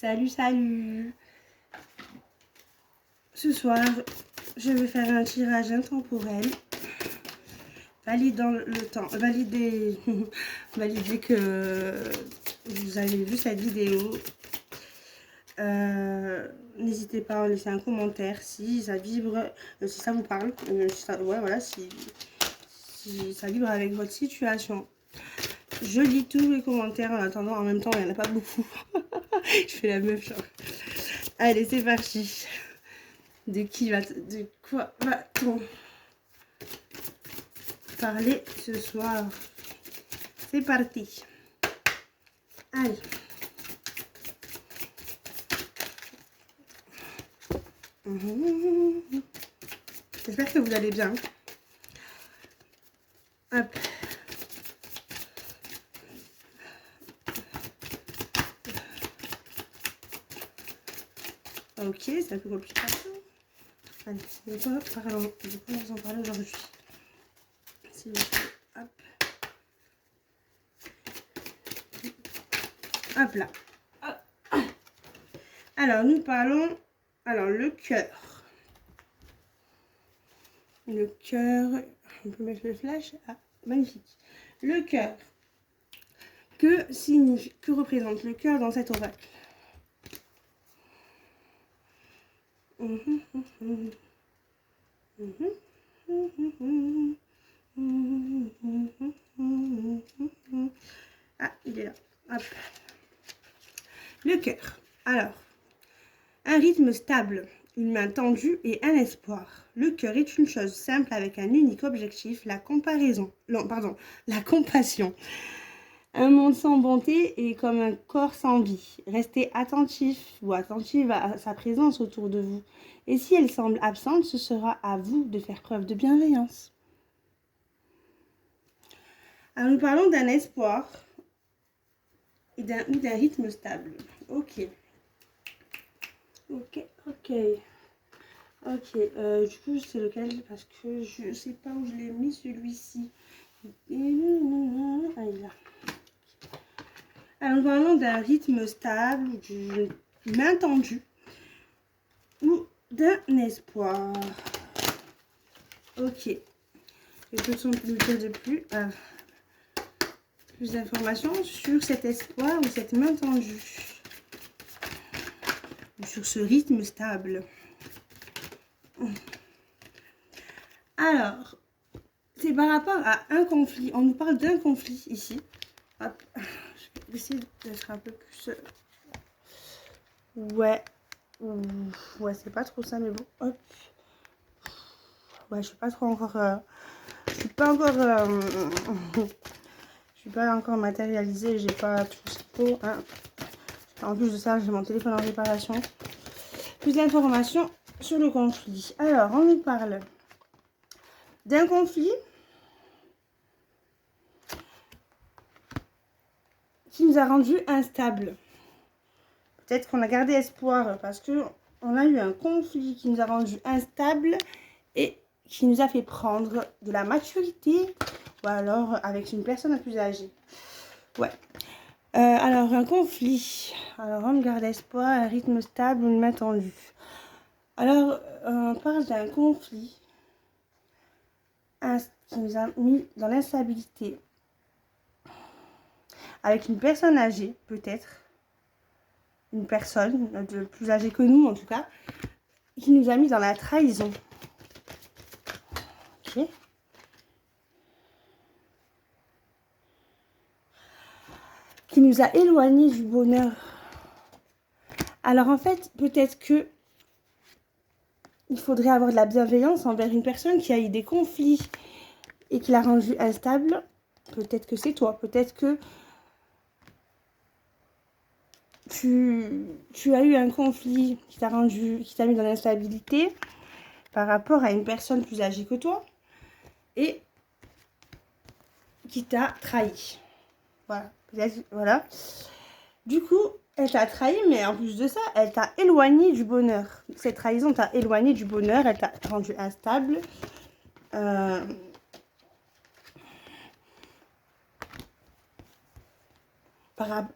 Salut, salut. Ce soir, je vais faire un tirage intemporel. Valider dans le temps. Valider que vous avez vu cette vidéo. N'hésitez pas à laisser un commentaire si ça vibre, si ça vous parle. Si ça vibre avec votre situation. Je lis tous les commentaires en attendant. En même temps, il n'y en a pas beaucoup. Je fais la meuf, genre. Allez, c'est parti. De quoi va-t-on parler ce soir? C'est parti. Allez. J'espère que vous allez bien. Hop. Ok, c'est un peu compliqué. Allez, de quoi vous en parler aujourd'hui? S'il vous plaît. Hop. Hop là. Hop. Alors, nous parlons... Alors, le cœur. Le cœur... On peut mettre le flash. Ah, magnifique. Le cœur. Que représente le cœur dans cet oracle? Ah, il est là. Hop. Le cœur. Alors, un rythme stable, une main tendue et un espoir. Le cœur est une chose simple avec un unique objectif, la comparaison. Non, pardon, la compassion. Un monde sans bonté est comme un corps sans vie. Restez attentif ou attentive à sa présence autour de vous. Et si elle semble absente, ce sera à vous de faire preuve de bienveillance. Alors nous parlons d'un espoir et d'un rythme stable. Ok. Ok. Du coup, c'est lequel? Parce que je ne sais pas où je l'ai mis, celui-ci. Ah, il est là. Alors, nous parlons d'un rythme stable, d'une main tendue ou d'un espoir. Ok. Et que sont nous dire de plus d'informations sur cet espoir ou cette main tendue? Ou sur ce rythme stable? Alors, c'est par rapport à un conflit. On nous parle d'un conflit ici. Hop. Je vais essayer d'être un peu plus... Ouais, c'est pas trop ça, mais bon. Hop. Ouais, je suis pas trop encore... Je suis pas encore matérialisée. J'ai pas tout ce qu'il faut. Hein. En plus de ça, j'ai mon téléphone en réparation. Plus d'informations sur le conflit. Alors, on nous parle d'un conflit qui nous a rendu instables. Peut-être qu'on a gardé espoir parce que on a eu un conflit qui nous a rendu instables et qui nous a fait prendre de la maturité, ou alors avec une personne plus âgée. Ouais. Alors, un conflit. Alors, on garde espoir, un rythme stable, une main tendue. Alors, on parle d'un conflit qui nous a mis dans l'instabilité. Avec une personne âgée, peut-être. Une personne de plus âgée que nous, en tout cas, qui nous a mis dans la trahison. Ok. Qui nous a éloignés du bonheur. Alors en fait, peut-être que il faudrait avoir de la bienveillance envers une personne qui a eu des conflits et qui l'a rendu instable. Peut-être que c'est toi. Peut-être que tu as eu un conflit qui t'a mis dans l'instabilité par rapport à une personne plus âgée que toi et qui t'a trahi. Voilà. Voilà. Du coup, elle t'a trahi, mais en plus de ça, elle t'a éloigné du bonheur. Cette trahison t'a éloigné du bonheur, elle t'a rendu instable.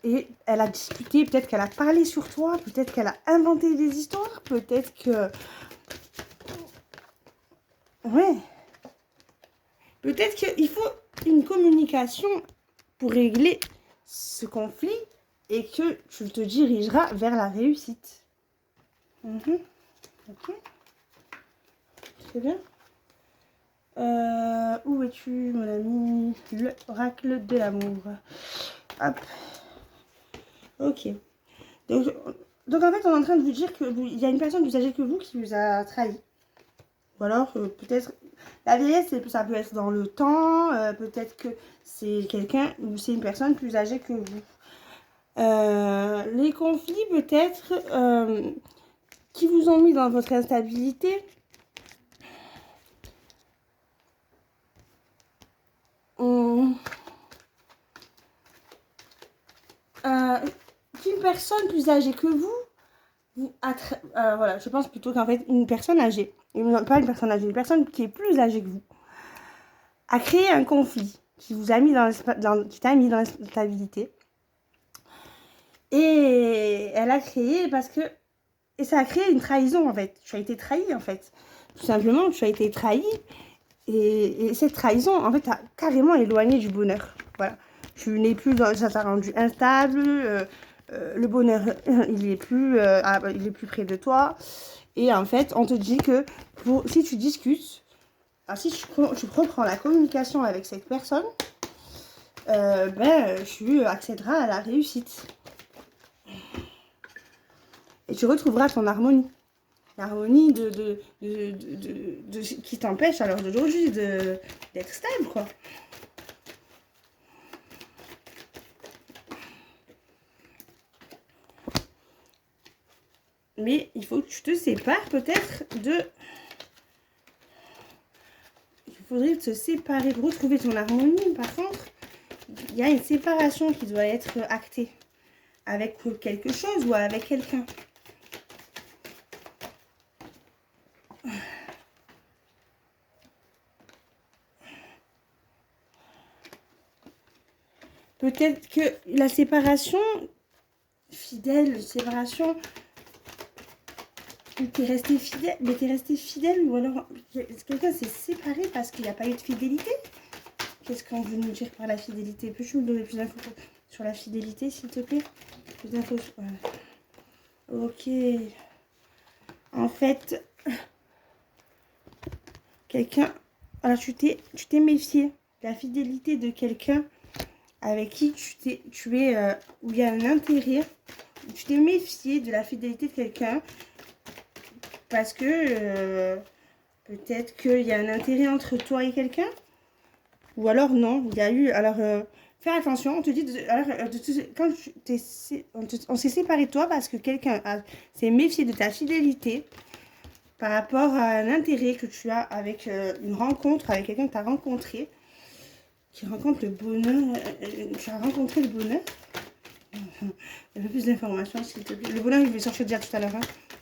Et elle a discuté, peut-être qu'elle a parlé sur toi, peut-être qu'elle a inventé des histoires, peut-être que... Ouais. Peut-être qu'il faut une communication pour régler ce conflit et que tu te dirigeras vers la réussite. Ok. C'est bien. Où es-tu, mon ami? L'oracle de l'amour. Hop. Ok. Donc en fait, on est en train de vous dire qu'il y a une personne plus âgée que vous qui vous a trahi. Ou alors, peut-être, la vieillesse, ça peut être dans le temps, peut-être que c'est quelqu'un ou c'est une personne plus âgée que vous. Les conflits, peut-être, qui vous ont mis dans votre instabilité, qu'une personne plus âgée que vous voilà, je pense plutôt qu'en fait, une personne âgée, pas une personne âgée, une personne qui est plus âgée que vous, a créé un conflit qui vous a mis qui t'a mis dans l'instabilité. Et elle a créé et ça a créé une trahison en fait. Tu as été trahi en fait. Tout simplement, tu as été trahi. Et cette trahison, en fait, t'a carrément éloigné du bonheur. Voilà. Tu n'es plus ça t'a rendu instable. Le bonheur, il est plus près de toi. Et en fait, on te dit que si tu discutes, si tu reprends la communication avec cette personne, tu accéderas à la réussite. Et tu retrouveras ton harmonie. L'harmonie qui t'empêche à l'heure d'aujourd'hui d'être stable, quoi. Mais il faut que tu te sépares peut-être Il faudrait te séparer, retrouver ton harmonie. Par contre, il y a une séparation qui doit être actée avec quelque chose ou avec quelqu'un. Peut-être que la séparation séparation où t'es resté fidèle, mais t'es resté fidèle ou alors quelqu'un s'est séparé parce qu'il n'y a pas eu de fidélité. Qu'est-ce qu'on veut nous dire par la fidélité? Peux-tu me donner plus d'infos sur la fidélité, s'il te plaît? Plus d'infos. Voilà. Ok. En fait, quelqu'un... Alors, tu t'es méfié de la fidélité de quelqu'un avec qui où il y a un intérêt. Tu t'es méfié de la fidélité de quelqu'un parce que peut-être qu'il y a un intérêt entre toi et quelqu'un. Ou alors non, il y a eu... Alors, fais attention, on te dit... quand on s'est séparé de toi parce que quelqu'un s'est méfié de ta fidélité par rapport à un intérêt que tu as avec une rencontre, avec quelqu'un que tu as rencontré, qui rencontre le bonheur. Tu as rencontré le bonheur. Un peu plus d'informations, s'il te plaît. Le bonheur, je vais sortir déjà tout à l'heure. Hein.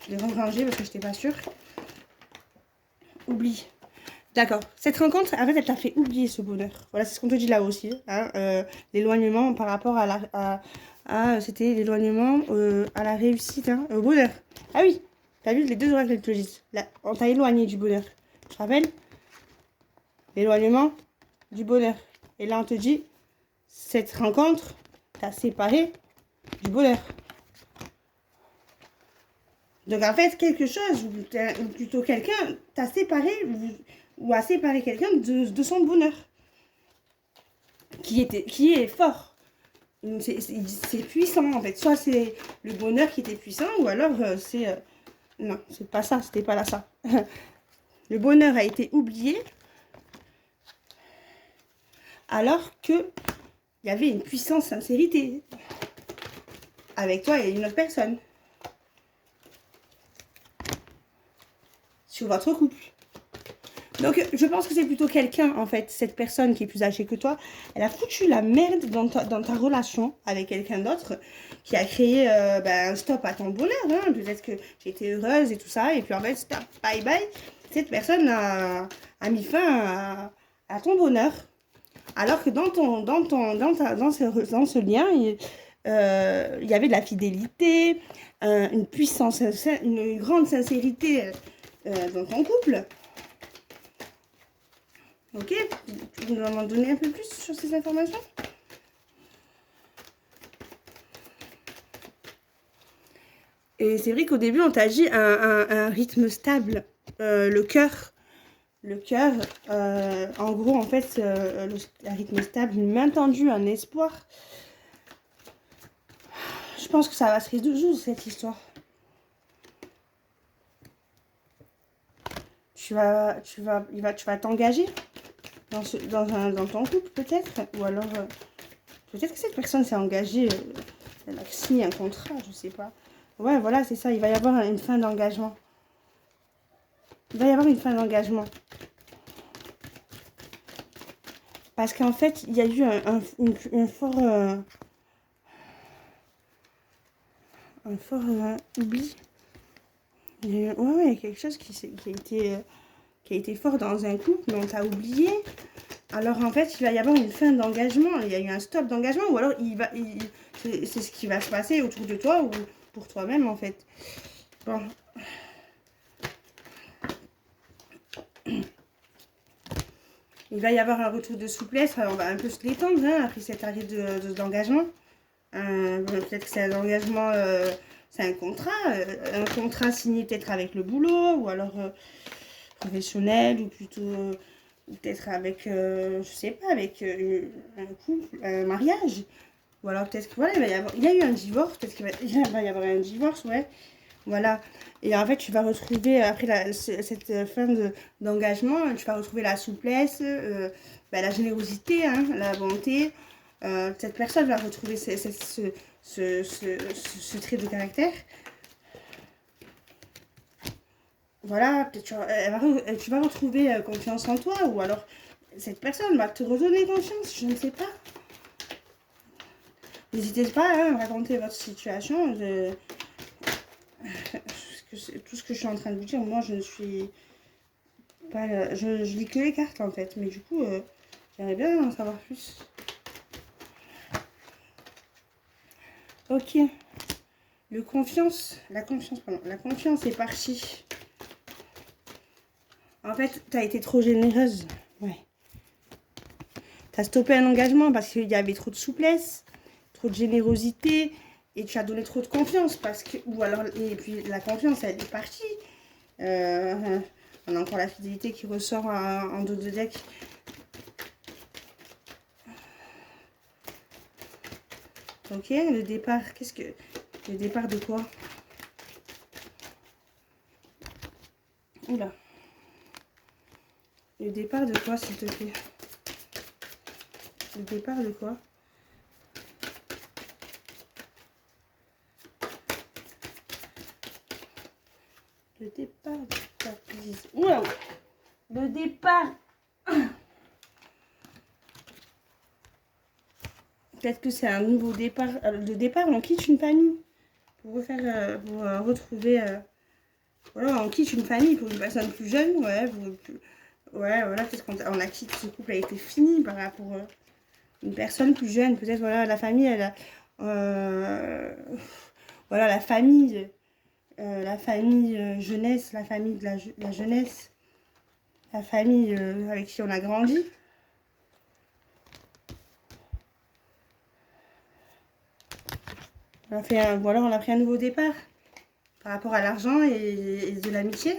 Je l'ai rangé parce que je n'étais pas sûre. Oublie. D'accord. Cette rencontre, en fait, elle t'a fait oublier ce bonheur. Voilà, c'est ce qu'on te dit là aussi. Hein. L'éloignement par rapport c'était l'éloignement à la réussite, hein, au bonheur. Ah oui, t'as vu les deux oracles que te disent. Là, on t'a éloigné du bonheur. Tu te rappelles? L'éloignement du bonheur. Et là, on te dit, cette rencontre t'a séparé du bonheur. Donc, en fait, quelque chose, ou plutôt quelqu'un, t'a séparé... ou à séparer quelqu'un de son bonheur qui est fort. C'est puissant en fait. Soit c'est le bonheur qui était puissant ou alors non, c'est pas ça, c'était pas là ça. Le bonheur a été oublié alors que il y avait une puissante sincérité avec toi et une autre personne sur votre couple. Donc, je pense que c'est plutôt quelqu'un, en fait, cette personne qui est plus âgée que toi, elle a foutu la merde dans ta relation avec quelqu'un d'autre qui a créé un stop à ton bonheur. Hein. Peut-être que j'étais heureuse et tout ça, et puis en fait, stop, bye bye. Cette personne a mis fin à ton bonheur. Alors que dans ce lien, il y avait de la fidélité, une puissance, une grande sincérité dans ton couple. Ok, tu peux m'en donner un peu plus sur ces informations? Et c'est vrai qu'au début, on t'a dit un rythme stable. Le cœur, en gros, en fait, un rythme stable, une main tendue, un espoir. Je pense que ça va se résoudre, cette histoire. Tu vas t'engager dans ton couple, peut-être. Ou alors, peut-être que cette personne s'est engagée, elle a signé un contrat, je sais pas. Ouais, voilà, c'est ça, il va y avoir une fin d'engagement. Il va y avoir une fin d'engagement. Parce qu'en fait, il y a eu un fort oubli. Ouais, il y a quelque chose qui a été fort dans un couple, mais on t'a oublié. Alors en fait, il va y avoir une fin d'engagement. Il y a eu un stop d'engagement, ou alors c'est ce qui va se passer autour de toi ou pour toi-même en fait. Bon. Il va y avoir un retour de souplesse. On va un peu se détendre hein, après cet arrêt d'engagement. Peut-être que c'est un engagement, c'est un contrat signé peut-être avec le boulot ou alors professionnel ou plutôt peut-être avec, je sais pas, avec un couple, un mariage. Ou alors peut-être que voilà, il y a eu un divorce, peut-être qu'il va y avoir un divorce, ouais. Voilà. Et en fait, tu vas retrouver, après cette fin d'engagement, tu vas retrouver la souplesse, la générosité, hein, la bonté. Cette personne va retrouver ce trait de caractère. Voilà, peut-être tu vas retrouver confiance en toi, ou alors cette personne va te redonner confiance, je ne sais pas. N'hésitez pas hein, à raconter votre situation. Tout ce que je suis en train de vous dire, moi je ne suis pas. Je lis que les cartes en fait, mais du coup, j'aimerais bien en savoir plus. Ok. La confiance est partie. En fait, tu as été trop généreuse. Ouais. Tu as stoppé un engagement parce qu'il y avait trop de souplesse, trop de générosité, et tu as donné trop de confiance parce que. Ou alors, et puis la confiance, elle est partie. On a encore la fidélité qui ressort en dos de deck. Ok, le départ, le départ de quoi? Oula. Le départ de quoi, s'il te plaît? Le départ de quoi? Le départ de quoi? Waouh! Le départ. Peut-être que c'est un nouveau départ. Le départ, on quitte une famille pour retrouver. Voilà, on quitte une famille pour une personne plus jeune. Ouais, ouais, voilà, peut-être qu'on a quitté, ce couple a été fini par rapport à une personne plus jeune. Peut-être, voilà, la famille, elle a. Voilà, la famille jeunesse, la famille de la jeunesse, la famille avec qui on a grandi. On a pris un nouveau départ par rapport à l'argent et de l'amitié.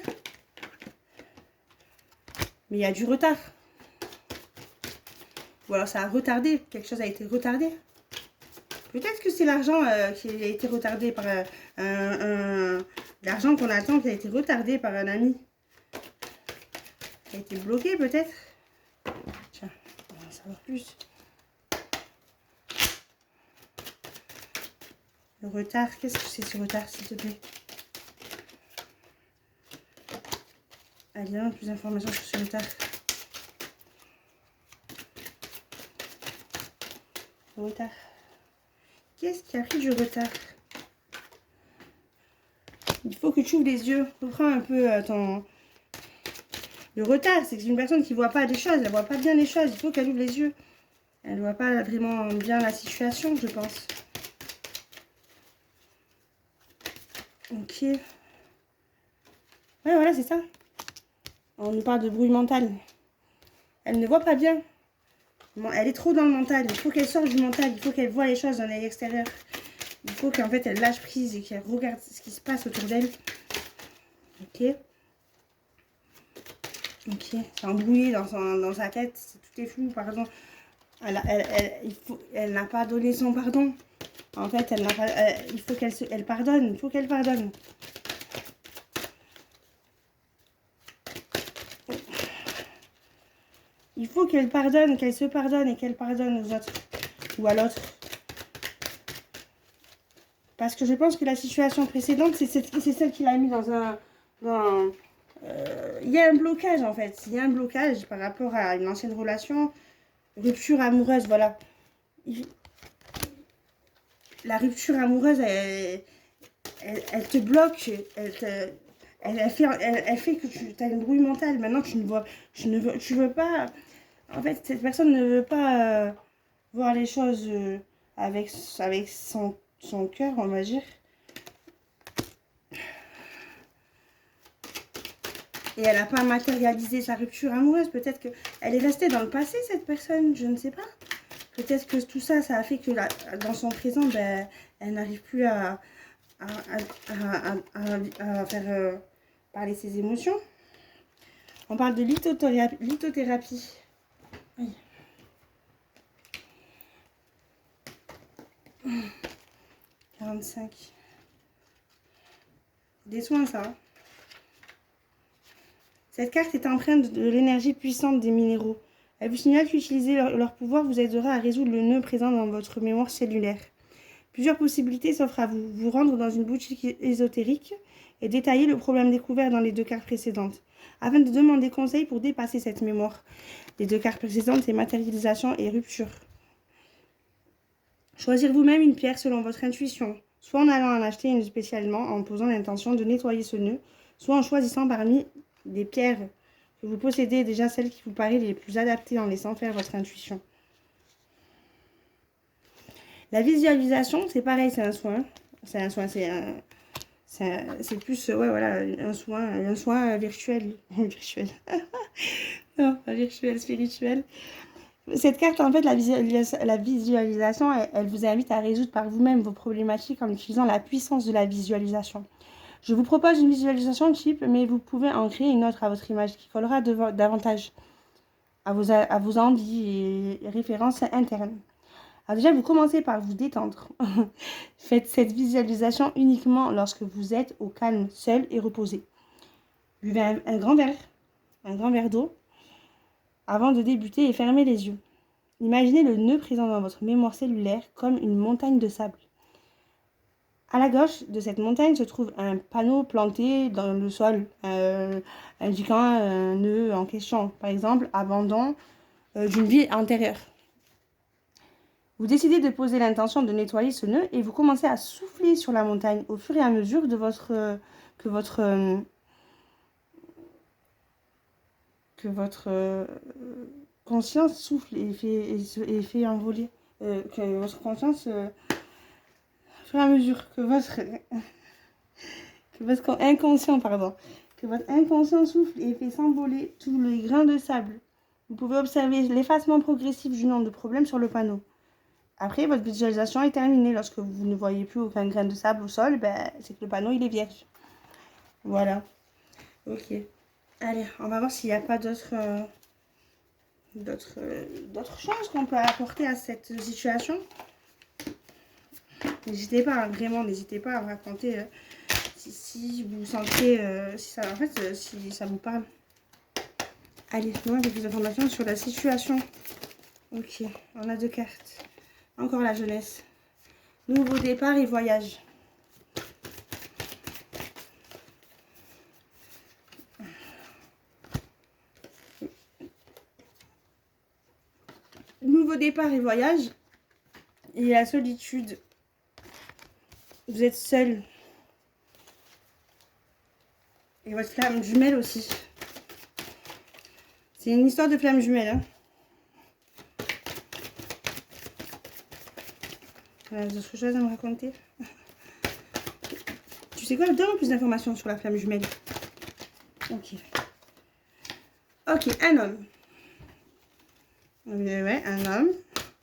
Mais il y a du retard. Ou alors ça a retardé, quelque chose a été retardé. Peut-être que c'est l'argent qui a été retardé par l'argent qu'on attend qui a été retardé par un ami. Qui a été bloqué peut-être. Tiens, on va en savoir plus. Le retard, qu'est-ce que c'est ce retard, s'il te plaît? Allez, donne plus d'informations sur ce retard. Retard. Qu'est-ce qui a pris du retard? Il faut que tu ouvres les yeux. Reprends un peu ton... Le retard, c'est que c'est une personne qui ne voit pas des choses. Elle ne voit pas bien les choses. Il faut qu'elle ouvre les yeux. Elle ne voit pas vraiment bien la situation, je pense. Ok. Ouais, voilà, c'est ça. On nous parle de bruit mental. Elle ne voit pas bien. Bon, elle est trop dans le mental. Il faut qu'elle sorte du mental. Il faut qu'elle voit les choses dans l'œil extérieur. Il faut qu'en fait, elle lâche prise et qu'elle regarde ce qui se passe autour d'elle. Ok. Ok. C'est embrouillé dans sa tête. Tout est flou. Par exemple, elle n'a pas donné son pardon. En fait, elle n'a pas, il faut qu'elle pardonne. Il faut qu'elle pardonne. Il faut qu'elle pardonne, qu'elle se pardonne et qu'elle pardonne aux autres. Ou à l'autre. Parce que je pense que la situation précédente, c'est celle qui l'a mis dans un... il y a un blocage, en fait. Il y a un blocage par rapport à une ancienne relation. Rupture amoureuse, voilà. La rupture amoureuse, elle te bloque. Elle fait que tu as une brouille mentale. Maintenant, tu veux pas... En fait, cette personne ne veut pas voir les choses avec son cœur, on va dire. Et elle n'a pas matérialisé sa rupture amoureuse. Peut-être qu'elle est restée dans le passé, cette personne. Je ne sais pas. Peut-être que tout ça, ça a fait que dans son présent, ben, elle n'arrive plus à faire parler ses émotions. On parle de lithothérapie. Oui. 45. Des soins, ça. Cette carte est empreinte de l'énergie puissante des minéraux. Elle vous signale qu'utiliser leur pouvoir vous aidera à résoudre le nœud présent dans votre mémoire cellulaire. Plusieurs possibilités s'offrent à vous. Vous rendre dans une boutique ésotérique et détailler le problème découvert dans les 2 cartes précédentes, afin de demander conseil pour dépasser cette mémoire. Les 2 cartes précédentes, c'est matérialisation et rupture. Choisir vous-même une pierre selon votre intuition, soit en allant en acheter une spécialement, en posant l'intention de nettoyer ce nœud, soit en choisissant parmi des pierres que vous possédez déjà celles qui vous paraissent les plus adaptées en laissant faire votre intuition. La visualisation, c'est pareil, c'est un soin. C'est plus, ouais, voilà, un soin virtuel. Virtuel. Non, pas virtuel, spirituel. Cette carte, en fait, la visualisation, elle vous invite à résoudre par vous-même vos problématiques en utilisant la puissance de la visualisation. Je vous propose une visualisation type, mais vous pouvez en créer une autre à votre image qui collera davantage à vos envies et références internes. Alors déjà, vous commencez par vous détendre. Faites cette visualisation uniquement lorsque vous êtes au calme, seul et reposé. Buvez un grand verre d'eau, avant de débuter et fermez les yeux. Imaginez le nœud présent dans votre mémoire cellulaire comme une montagne de sable. À la gauche de cette montagne se trouve un panneau planté dans le sol, indiquant un nœud en question. Par exemple, abandon d'une vie antérieure. Vous décidez de poser l'intention de nettoyer ce nœud et vous commencez à souffler sur la montagne au fur et à mesure que votre conscience souffle et fait envoler. Que votre conscience, au fur et à mesure que votre inconscient, que votre inconscient souffle et fait s'envoler tous les grains de sable. Vous pouvez observer l'effacement progressif du nombre de problèmes sur le panneau. Après, votre visualisation est terminée. Lorsque vous ne voyez plus aucun grain de sable au sol, ben, c'est que le panneau, il est vierge. Voilà. Ok. Allez, on va voir s'il n'y a pas d'autres choses qu'on peut apporter à cette situation. N'hésitez pas, vraiment, n'hésitez pas à me raconter si vous sentez, si ça vous parle. Allez, moi, j'ai plus d'informations sur la situation. Ok, on a 2 cartes. Encore la jeunesse. Nouveau départ et voyage. Nouveau départ et voyage. Et la solitude. Vous êtes seul. Et votre flamme jumelle aussi. C'est une histoire de flamme jumelle. Hein. Voilà, d'autres choses à me raconter. tu sais quoi, donne plus d'informations sur la flamme jumelle. Ok. Ok, un homme. Ouais, un homme.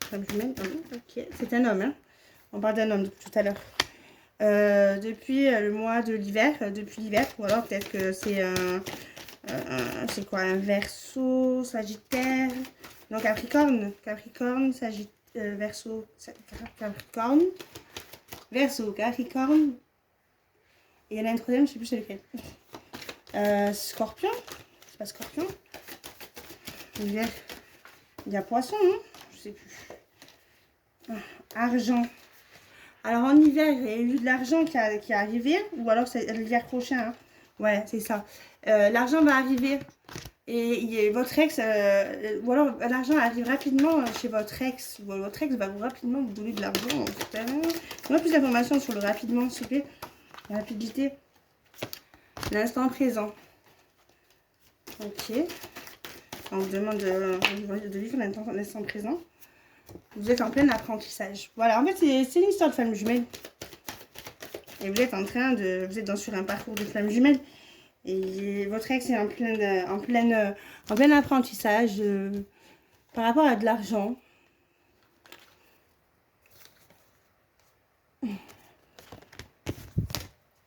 Flamme jumelle, ok. C'est un homme, hein. On parle d'un homme tout à l'heure. Depuis le mois de l'hiver, depuis l'hiver, ou alors peut-être que c'est c'est quoi, un Verseau, Sagittaire, non, Capricorne, Verseau, Capricorne, Verseau, Capricorne, et il y en a un troisième, je sais plus c'est lequel. Scorpion, c'est pas Scorpion, il y a Poisson, non, je sais plus. Argent. Alors en hiver, il y a eu de l'argent qui est arrivé, ou alors c'est l'hiver prochain, hein. Ouais, c'est ça. L'argent va arriver et votre ex, ou alors l'argent arrive rapidement chez votre ex, ou votre ex va rapidement vous donner de l'argent. Moi, plus d'informations sur le rapidement, s'il vous plaît. La rapidité. L'instant présent. Ok. On vous demande de vivre l'instant présent. Vous êtes en plein apprentissage. Voilà, en fait, c'est une histoire de flamme jumelle. Et vous êtes vous êtes sur un parcours de flamme jumelle. Et votre ex est en plein apprentissage par rapport à de l'argent.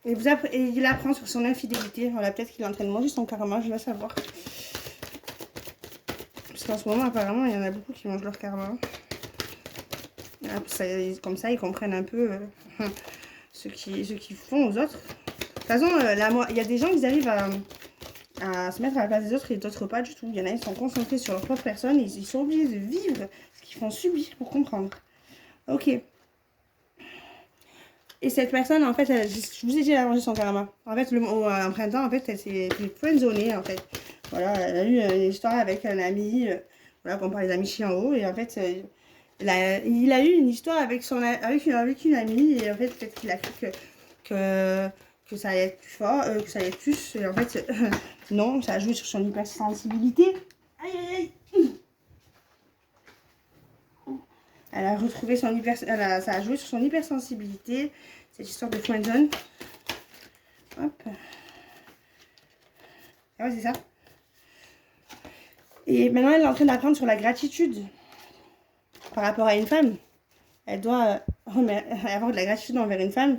Et il apprend sur son infidélité. Voilà, peut-être qu'il est en train de manger son karma, je vais savoir. Parce qu'en ce moment, apparemment, il y en a beaucoup qui mangent leur karma. Comme ça, ils comprennent un peu ce qu'ils font aux autres. De toute façon, il y a des gens qui arrivent à se mettre à la place des autres et d'autres pas du tout. Il y en a qui sont concentrés sur leur propre personne. Ils sont obligés de vivre ce qu'ils font subir pour comprendre. Ok. Et cette personne, en fait, je vous ai dit, elle a mangé son karma. En fait, en printemps, en fait, elle s'est friendzonée, en fait. Voilà, elle a eu une histoire avec un ami. Voilà, qu'on parle des amis chiens en haut. Et en fait, il a eu une histoire avec une amie. Et en fait, peut-être qu'il a cru que ça allait être plus fort, que ça allait être plus. Et en fait, non, ça a joué sur son hypersensibilité. Aïe, aïe, aïe. Elle a retrouvé ça a joué sur son hypersensibilité, cette histoire de friendzone. Hop. Ah ouais, c'est ça. Et maintenant, elle est en train d'apprendre sur la gratitude par rapport à une femme. Elle doit avoir de la gratitude envers une femme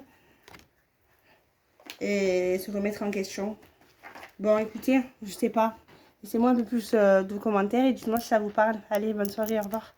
et se remettre en question. Bon, écoutez, je sais pas. Laissez-moi un peu plus de commentaires et dites-moi si ça vous parle. Allez, bonne soirée, au revoir.